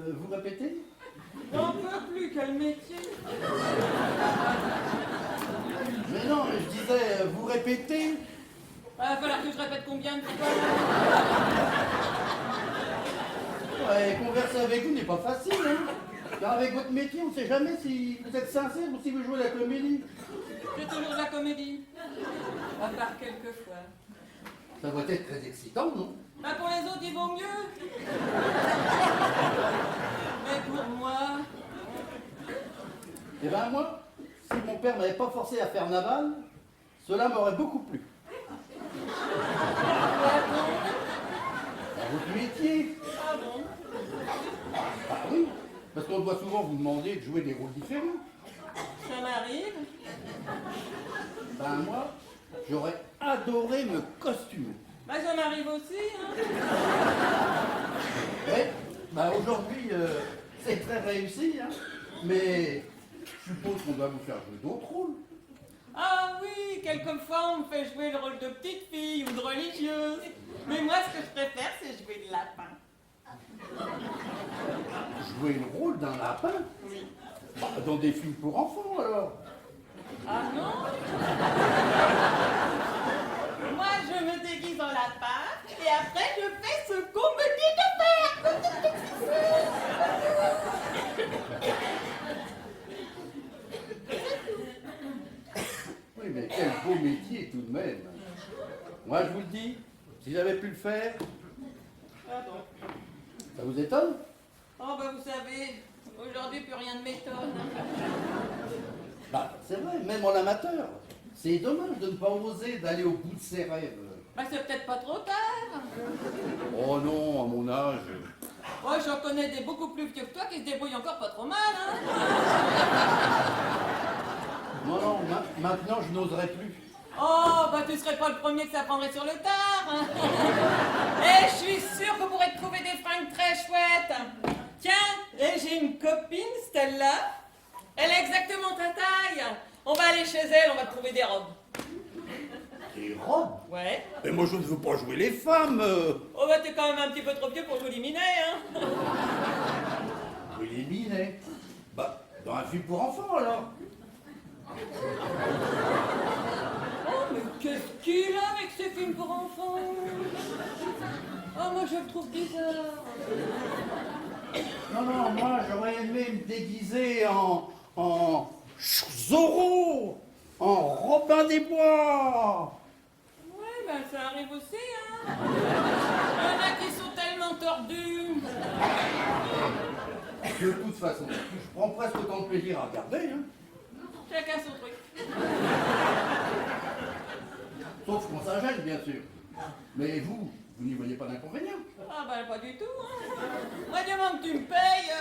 Vous répétez? J'en peux plus, quel métier. Mais non, mais je disais, vous répétez? Il va falloir que je répète combien de fois. Ouais, converser avec vous n'est pas facile, hein. Car avec votre métier, on ne sait jamais si vous êtes sincère ou si vous jouez la comédie. J'ai toujours de la comédie. À part quelques fois. Ça doit être très excitant, non? Bah pour les autres, il vaut mieux. Mais pour moi... Eh ben moi, si mon père m'avait pas forcé à faire naval, cela m'aurait beaucoup plu. Ah bon? Dans votre métier. Ah bon? Ah oui, parce qu'on doit souvent vous demander de jouer des rôles différents. Ça m'arrive. Ben moi, j'aurais adoré me costumer. Bah ça m'arrive aussi, hein. Ouais, ben aujourd'hui, c'est très réussi, hein. Mais je suppose qu'on doit vous faire jouer d'autres rôles. Ah oui, quelquefois on me fait jouer le rôle de petite fille ou de religieuse. Mais moi ce que je préfère c'est jouer de lapin. Jouer le rôle d'un lapin? Oui. Bah, dans des films pour enfants, alors. Ah non? Moi je me déguise en lapin et après je fais ce qu'on me dit de faire. Oui, mais quel beau métier tout de même. Moi, je vous le dis, si j'avais pu le faire, Ah bon? ça vous étonne? Oh bah vous savez, aujourd'hui plus rien ne m'étonne. Bah, c'est vrai, même en amateur. C'est dommage de ne pas oser d'aller au bout de ses rêves. Bah c'est peut-être pas trop tard. Oh non, à mon âge. Moi j'en connais des beaucoup plus vieux que toi qui se débrouillent encore pas trop mal, hein. Non, non, maintenant je n'oserais plus. Oh, bah tu serais pas le premier que ça prendrait sur le tard. Hein. Et je suis sûre que vous pourrez trouver des fringues très chouettes. Tiens, et j'ai une copine, Stella. Elle a exactement ta taille. On va aller chez elle, on va trouver des robes. Des robes? Ouais. Mais moi je ne veux pas jouer les femmes. Oh bah t'es quand même un petit peu trop vieux pour jouer les minets, hein. Oui, les minets. Bah, dans un film pour enfants alors. Oh, mais qu'est-ce qu'il a avec ces films pour enfants? Oh, moi je le trouve bizarre. Non, non, moi j'aurais aimé me déguiser en Zorro, en Robin des Bois. Ouais, ben ça arrive aussi, hein. Il y en a qui sont tellement tordus. De toute façon, je prends presque autant de plaisir à regarder, hein. Chacun son truc. Sauf quand ça gêne, bien sûr. Mais vous n'y voyez pas d'inconvénient. Ah ben pas du tout, hein. Moi, du moment que tu me payes.